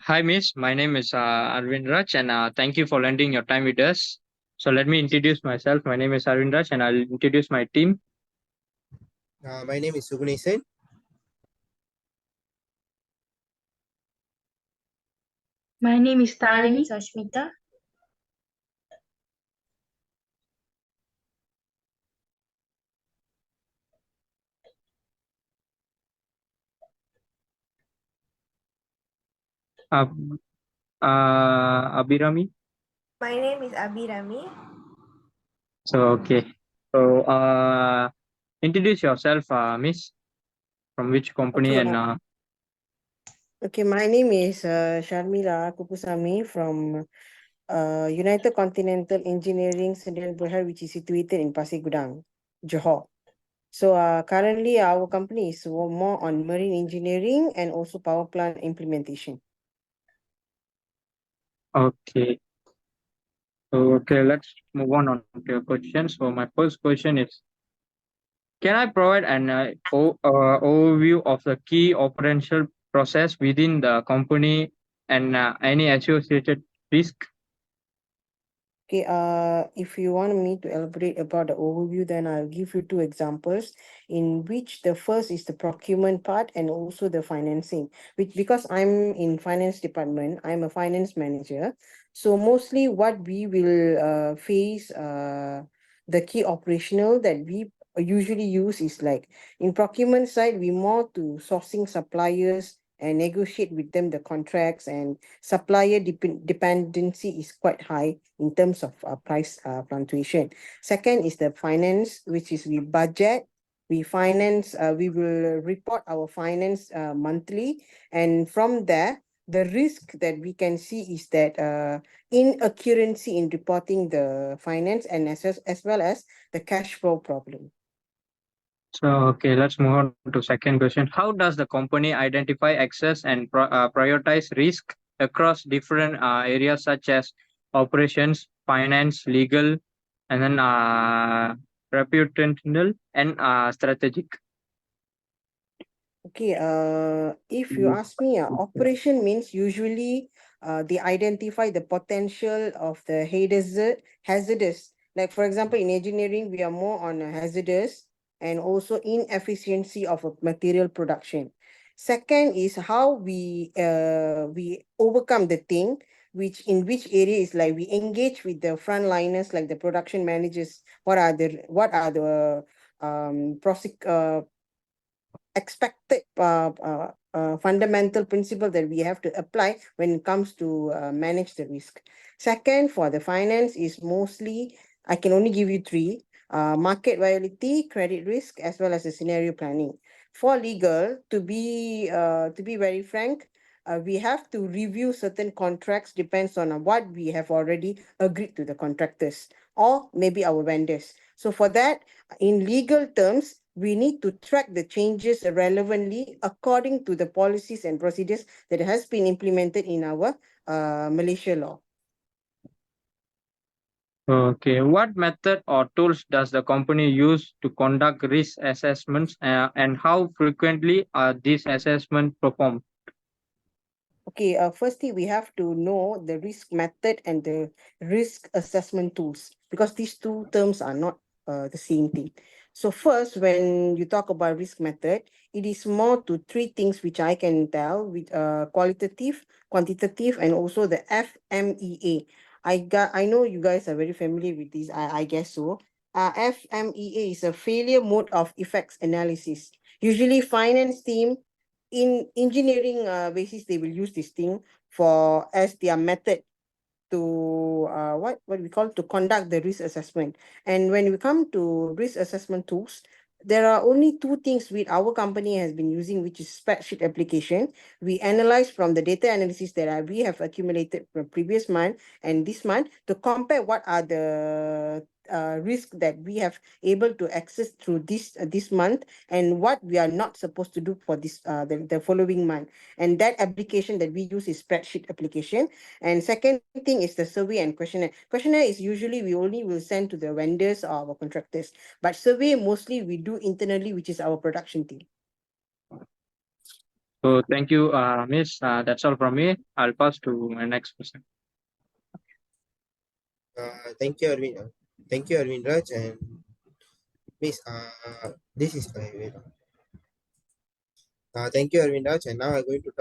Hi, Miss. My name is Arvind Raj, and thank you for lending your time with us. So, let me introduce myself. My name is Arvind Raj, and I'll introduce my team. My name is Sugunesan. My name is My name Tali. is Ashmita. Ab- Abhirami. My name is Abhirami. Okay. So, introduce yourself, Miss. From which company Okay, and my name is Sharmila Kupusami from United Continental Engineering Sdn Bhd, which is situated in Pasir Gudang, Johor. So currently our company is more on marine engineering and also power plant implementation. okay. So, okay, let's move on to your question. So, my first question is: can I provide an overview of the key operational process within the company and any associated risk? Okay, if you want me to elaborate about the overview, then I'll give you two examples in which the first is the procurement part and also the financing, which because I'm in finance department, I'm a finance manager. So mostly what we will face the key operational that we usually use is like in procurement side, we more to sourcing suppliers and negotiate with them the contracts, and supplier dependency is quite high in terms of price fluctuation. Second is the finance, which is we budget, we finance, we will report our finance monthly, and from there, the risk that we can see is that inaccuracy in reporting the finance and as well as the cash flow problem. So, okay, let's move on to second question. How does the company identify access and prioritize risk across different areas such as operations, finance, legal, and then reputational and strategic? Okay, if you ask me, operation means usually they identify the potential of the hazardous. Like for example, in engineering, we are more on a hazardous and also inefficiency of a material production. Second is how we overcome the thing, which in which area is like we engage with the frontliners, like the production managers. What are the expected fundamental principle that we have to apply when it comes to manage the risk. Second, for the finance is mostly, I can only give you three, market volatility, credit risk, as well as the scenario planning. For legal, to be very frank, we have to review certain contracts depends on what we have already agreed to the contractors or maybe our vendors. So for that, in legal terms, we need to track the changes relevantly according to the policies and procedures that has been implemented in our Malaysia law. Okay, what method or tools does the company use to conduct risk assessments and how frequently are these assessments performed? Okay, firstly, we have to know the risk method and the risk assessment tools because these two terms are not the same thing. So first, when you talk about risk method, it is more to three things which I can tell with qualitative, quantitative, and also the FMEA. I know you guys are very familiar with this. I guess so. FMEA is a failure mode of effects analysis. Usually, finance team in engineering basis, they will use this thing for as their method to what we call to conduct the risk assessment. And when we come to risk assessment tools, there are only two things which our company has been using, which is spreadsheet application. We analyze from the data analysis that we have accumulated from previous month and this month to compare what are the risk that we have able to access through this month and what we are not supposed to do for this the following month. And that application that we use is spreadsheet application. And second thing is the survey and questionnaire. Questionnaire is usually we only will send to the vendors or our contractors, but survey mostly we do internally, which is our production team. So thank you, Miss. That's all from me. I'll pass to my next person. Thank you, Arvind. Thank you, Arvind Raj. And Miss, this is wait. Thank you, Arvind Raj. And now I'm going to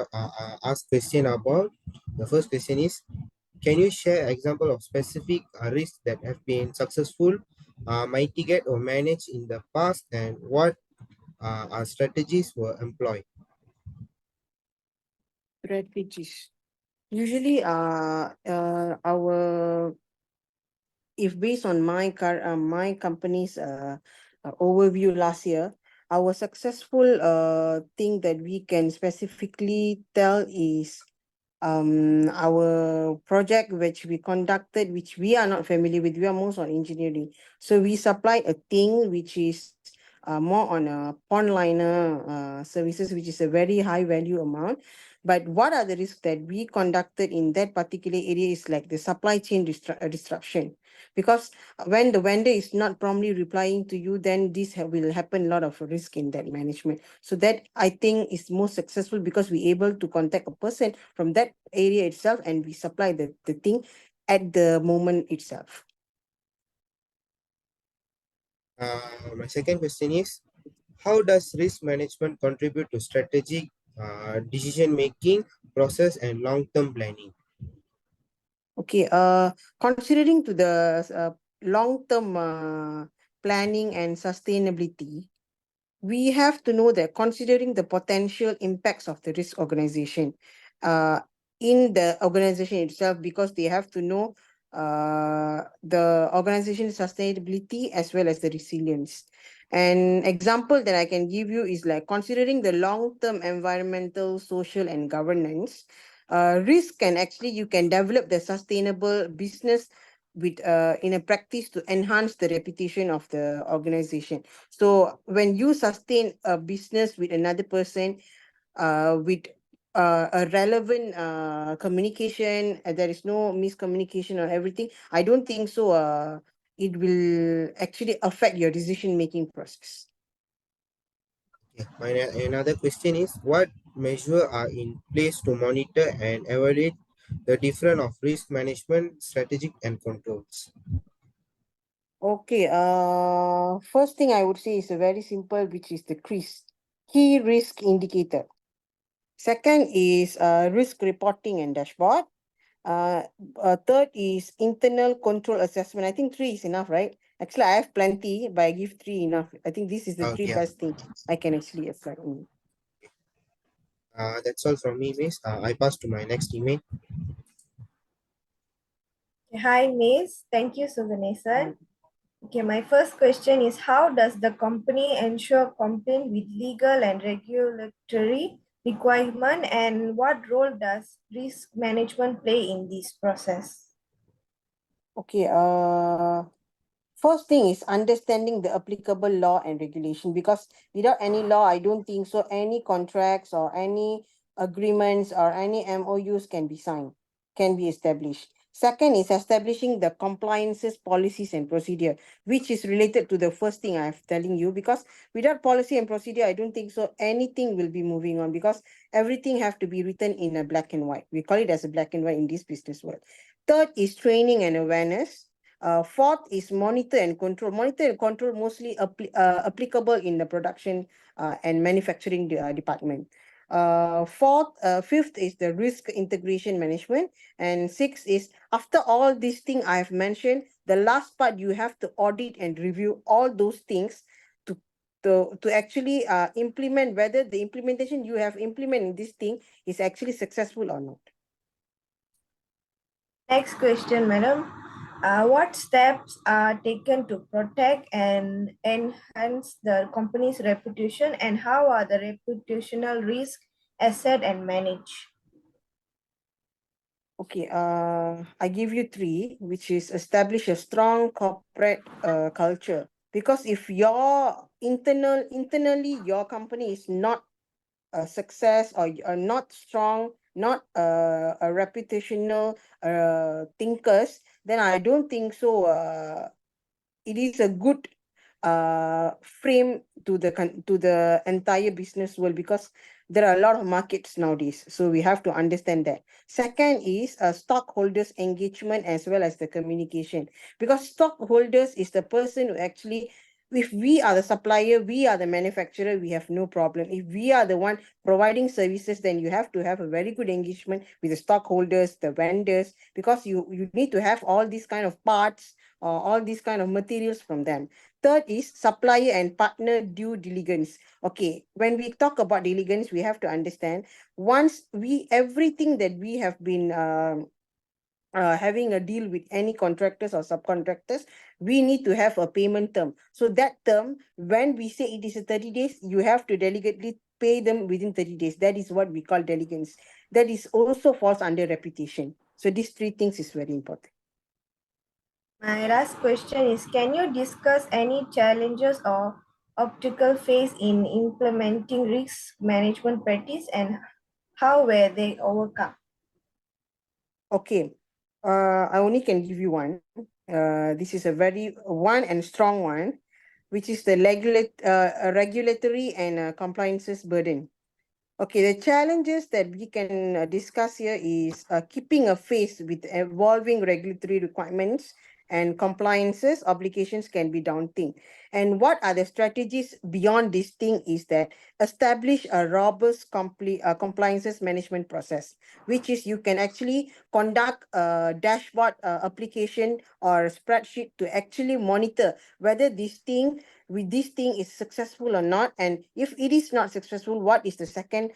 ask question about the first question is: can you share example of specific risks that have been successful, mitigate or managed in the past, and what strategies were employed? Strategies. Usually, our if based on my company's overview last year, our successful thing that we can specifically tell is our project which we conducted, which we are not familiar with. We are most on engineering, so we supplied a thing which is more on a pond liner services, which is a very high value amount. But what are the risks that we conducted in that particular area is like the supply chain disruption, because when the vendor is not promptly replying to you, then this will happen a lot of risk in that management. So that I think is most successful because we able to contact a person from that area itself and we supply the thing at the moment itself. My second question is: how does risk management contribute to strategic decision making process and long term planning? Okay, considering to the long-term planning and sustainability, we have to know that considering the potential impacts of the risk organization uh, in the organization itself, because they have to know the organization sustainability as well as the resilience. An example that I can give you is like considering the long-term environmental, social, and governance risk, can actually you can develop the sustainable business with in a practice to enhance the reputation of the organization. So when you sustain a business with another person with a relevant communication, there is no miscommunication or everything, I don't think so it will actually affect your decision making process. Okay. Another question is: what measures are in place to monitor and evaluate the difference of risk management, strategic, and controls? Okay, first thing I would say is a very simple, which is the key risk indicator. Second is risk reporting and dashboard. Third is internal control assessment. I think three is enough, right? Actually, I have plenty, but I give three enough. I think this is the three Yeah, best thing I can actually apply. that's all from me, Miss. I pass to my next email. Hi, Miss. Thank you, Suganesan. Okay, my first question is how does the company ensure compliance with legal and regulatory requirement, and what role does risk management play in this process? Okay, first thing is understanding the applicable law and regulation, because without any law, I don't think so any contracts or any agreements or any MOUs can be signed, can be established. Second is establishing the compliances, policies, and procedure, which is related to the first thing I'm telling you, because without policy and procedure, I don't think so anything will be moving on, because everything have to be written in a black and white. We call it as a black and white in this business world. Third is training and awareness. Fourth is monitor and control. Monitor and control mostly applicable in the production and manufacturing department. Fifth is the risk integration management. And sixth is after all these things I have mentioned, the last part you have to audit and review all those things to to actually implement whether the implementation you have implemented this thing is actually successful or not. Next question, madam. What steps are taken to protect and enhance the company's reputation, and how are the reputational risk assessed and managed? Okay, I give you three, which is establish a strong corporate culture. Because if your internally your company is not a success or not strong, not a reputational thinkers, then I don't think so. It is a good frame to the entire business world, because there are a lot of markets nowadays. So we have to understand that. Second is stockholders engagement as well as the communication, because stockholders is the person who actually, if we are the supplier, we are the manufacturer, we have no problem. If we are the one providing services, then you have to have a very good engagement with the stockholders, the vendors, because you need to have all these kind of parts or all these kind of materials from them. Third is supplier and partner due diligence. Okay, when we talk about diligence, we have to understand, once everything that we have been having a deal with any contractors or subcontractors, we need to have a payment term. So that term, when we say it is a 30 days, you have to deliberately pay them within 30 days. That is what we call diligence. That is also falls under reputation. So these three things is very important. My last question is, can you discuss any challenges or obstacle faced in implementing risk management practice and how were they overcome? Okay, I only can give you one. This is a very one and strong one, which is the regulatory and compliances burden. Okay, the challenges that we can discuss here is keeping a pace with evolving regulatory requirements and compliances obligations can be daunting. And what are the strategies beyond this thing is that establish a robust compliances management process, which is you can actually conduct a dashboard application or spreadsheet to actually monitor whether this thing is successful or not, and if it is not successful, what is the second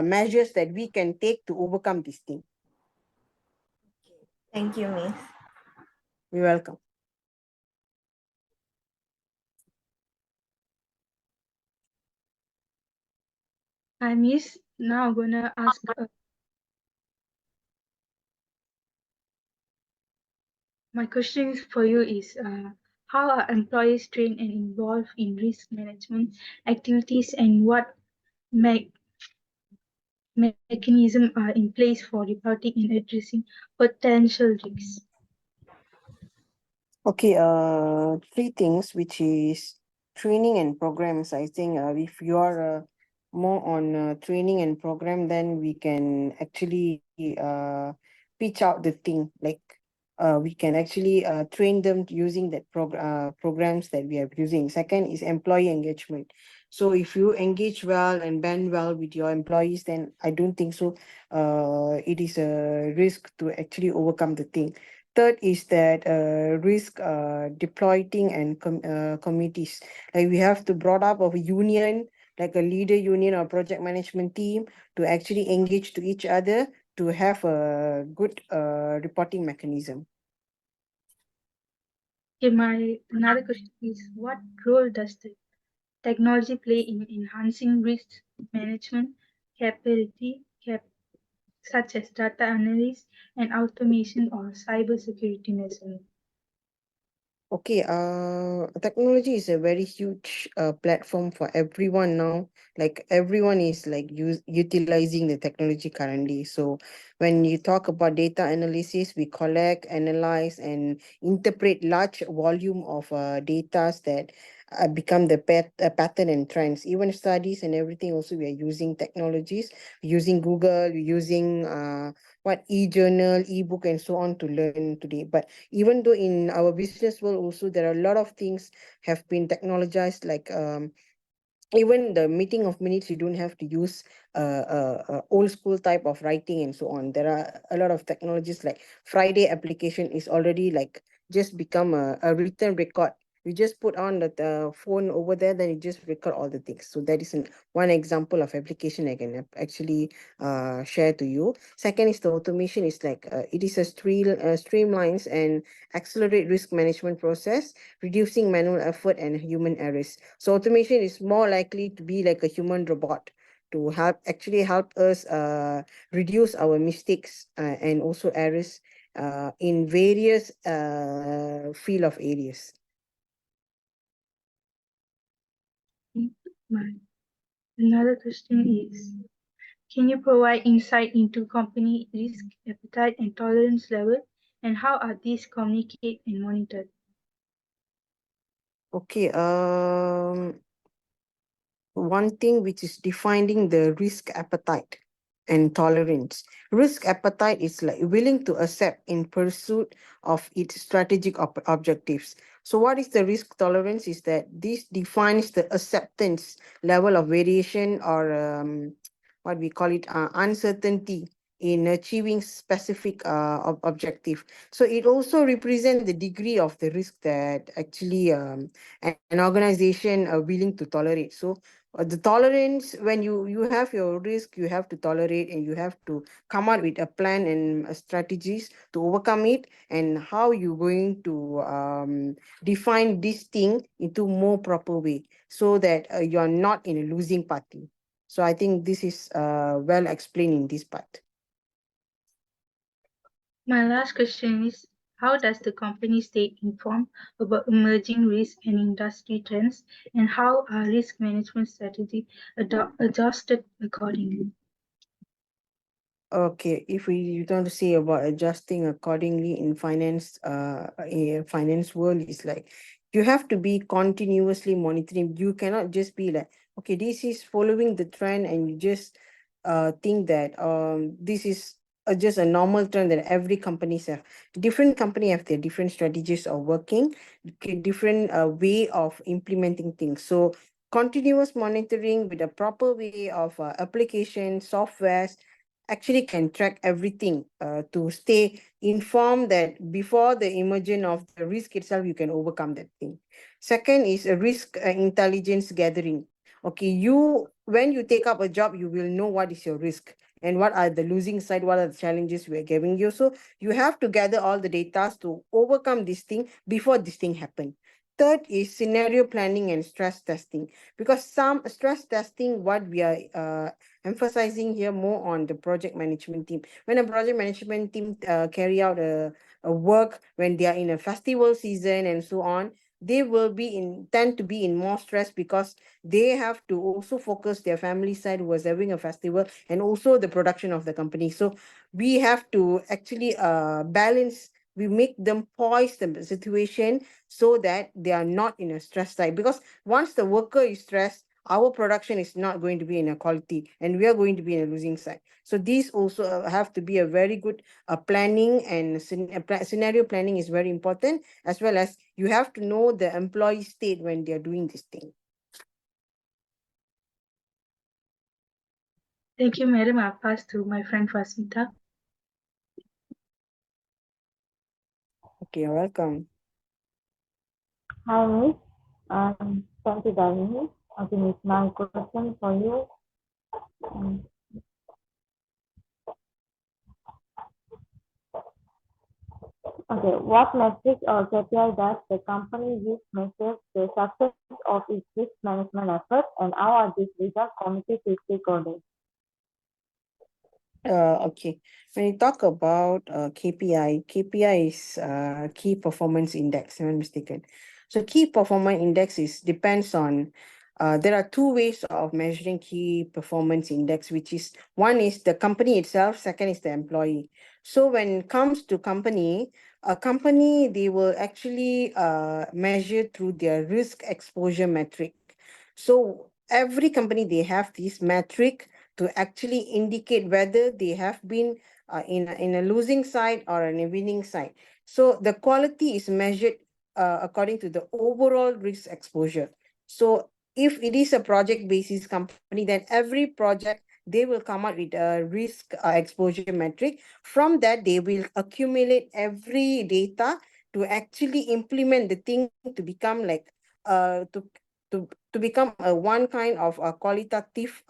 measures that we can take to overcome this thing. Thank you, Miss. You're welcome. Hi, Miss. Now I'm gonna ask. My question for you is, how are employees trained and involved in risk management activities, and what me mechanisms are in place for reporting and addressing potential risks? Okay, three things, which is training and programs. I think if you are more on training and program, then we can actually pitch out the thing. Like we can actually train them using that programs that we are using. Second is employee engagement. So if you engage well and band well with your employees, then I don't think so. It is a risk to actually overcome the thing. Third is that risk deploying and committees. Like we have to brought up of a union, like a leader union or project management team, to actually engage to each other to have a good reporting mechanism. Okay, my another question is, what role does the technology play in enhancing risk management capability, such as data analysis and automation or cybersecurity measures? Okay, technology is a very huge platform for everyone now. Like everyone is like utilizing the technology currently. So when you talk about data analysis, we collect, analyze, and interpret large volume of data that become the pattern and trends. Even studies and everything also we are using technologies, using Google, using what e-journal, e-book, and so on to learn today. But even though in our business world also there are a lot of things have been technologized, like even the meeting of minutes, you don't have to use old school type of writing and so on. There are a lot of technologies like Friday application is already like just become a written record. You just put on the phone over there, then you just record all the things. So that is one example of application I can actually share to you. Second is the automation is like it is a streamlines and accelerate risk management process, reducing manual effort and human errors. So automation is more likely to be like a human robot to help us reduce our mistakes and also errors in various field of areas. Another question is, can you provide insight into company risk appetite and tolerance level, and how are these communicated and monitored? Okay, one thing which is defining the risk appetite and tolerance. Risk appetite is like willing to accept in pursuit of its strategic objectives. So what is the risk tolerance is that this defines the acceptance level of variation or what we call it uncertainty in achieving specific objective. So it also represents the degree of the risk that actually an organization are willing to tolerate. So the tolerance, when you have your risk, you have to tolerate and you have to come up with a plan and strategies to overcome it, and how you're going to define this thing into more proper way so that you're not in a losing party. So I think this is well explained in this part. My last question is, how does the company stay informed about emerging risks and industry trends, and how are risk management strategy adjusted accordingly? Okay, if we want to say about adjusting accordingly in finance, finance world is like you have to be continuously monitoring. You cannot just be like, okay, this is following the trend, and you just think that this is just a normal trend that every companies have. Different company have their different strategies of working, different way of implementing things. So continuous monitoring with a proper way of application softwares actually can track everything to stay informed that before the emergence of the risk itself, you can overcome that thing. Second is a risk intelligence gathering. Okay, when you take up a job, you will know what is your risk and what are the losing side, what are the challenges we are giving you. So you have to gather all the data to overcome this thing before this thing happen. Third is scenario planning and stress testing, because some stress testing, what we are emphasizing here more on the project management team. When a project management team carry out a work when they are in a festival season and so on, they will tend to be in more stress because they have to also focus their family side who was having a festival and also the production of the company. So we have to actually balance, we make them poise the situation so that they are not in a stress side, because once the worker is stressed, our production is not going to be in a quality and we are going to be in a losing side. So these also have to be a very good planning, and scenario planning is very important, as well as you have to know the employee state when they are doing this thing. Thank you, Madam. I'll pass to my friend Fasmita. Okay, you're welcome. Hi, Miss. Thank you, Darlene. Okay, Miss, my question for you. Okay, what metric or KPI does the company use to measure the success of its risk management efforts, and how are these results communicated to stakeholders? Okay, when you talk about KPI is key performance index, if I'm not mistaken. So key performance index depends on, there are two ways of measuring key performance index, which is, one is the company itself, second is the employee. So when it comes to company, a company, they will actually measure through their risk exposure metric. So every company, they have this metric to actually indicate whether they have been in a losing side or in a winning side. So the quality is measured according to the overall risk exposure. So if it is a project basis company, then every project, they will come up with a risk exposure metric. From that, they will accumulate every data to actually implement the thing to become like to become a one kind of a qualitative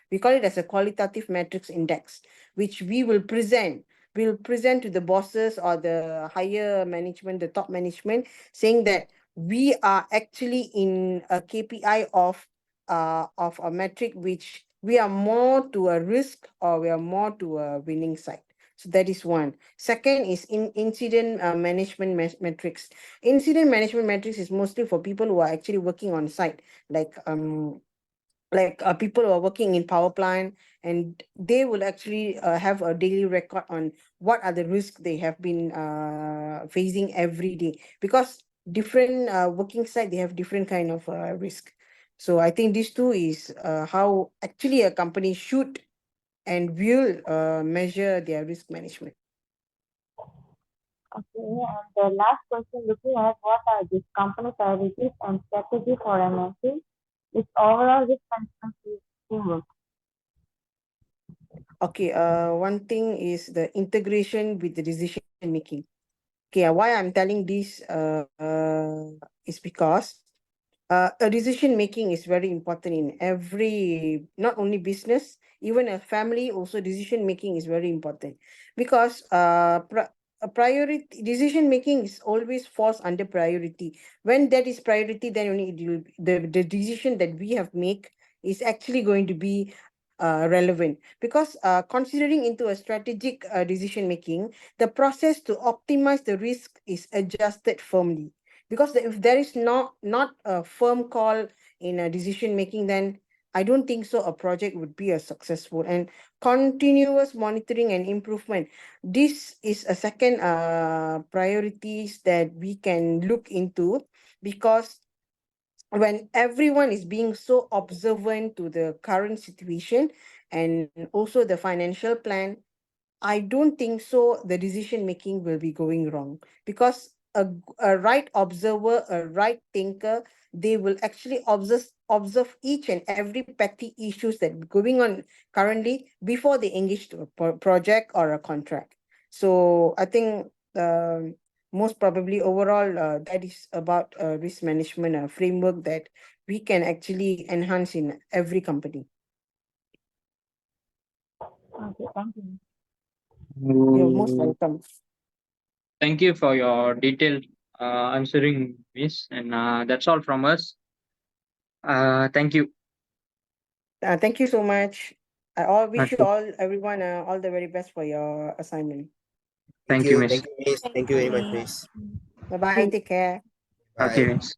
we call it as a qualitative metrics index, which we'll present to the bosses or the higher management, the top management, saying that we are actually in a KPI of a metric which we are more to a risk or we are more to a winning side. So that is one. Second is incident management metrics. Incident management metrics is mostly for people who are actually working on site, like people who are working in power plant, and they will actually have a daily record on what are the risks they have been facing every day, because different working site, they have different kind of risk. So I think these two is how actually a company should and will measure their risk management. Okay, and the last question, looking at what are these company priorities and strategy for MNC, its overall risk management framework. Okay, one thing is the integration with the decision making. Okay, why I'm telling this is because a decision making is very important in every, not only business, even a family also decision making is very important, because a priority decision making is always falls under priority. When that is priority, then only it will, the decision that we have make is actually going to be relevant, because considering into a strategic decision making, the process to optimize the risk is adjusted firmly, because if there is not a firm call in a decision making, then I don't think so a project would be a successful. And continuous monitoring and improvement, this is a second priorities that we can look into, because when everyone is being so observant to the current situation and also the financial plan, I don't think so the decision making will be going wrong, because a right observer, a right thinker, they will actually observe each and every petty issues that going on currently before they engage to a project or a contract. So I think most probably overall that is about risk management framework that we can actually enhance in every company. Okay, thank you. You're most welcome. Thank you for your detailed answering, Miss. And that's all from us. Thank you. Thank you so much. I all wish you Okay. all, everyone, all the very best for your assignment. Thank you, Miss. Thank you, Miss. Thank you very much, Miss. Bye bye. Take care. Okay, Bye. Miss.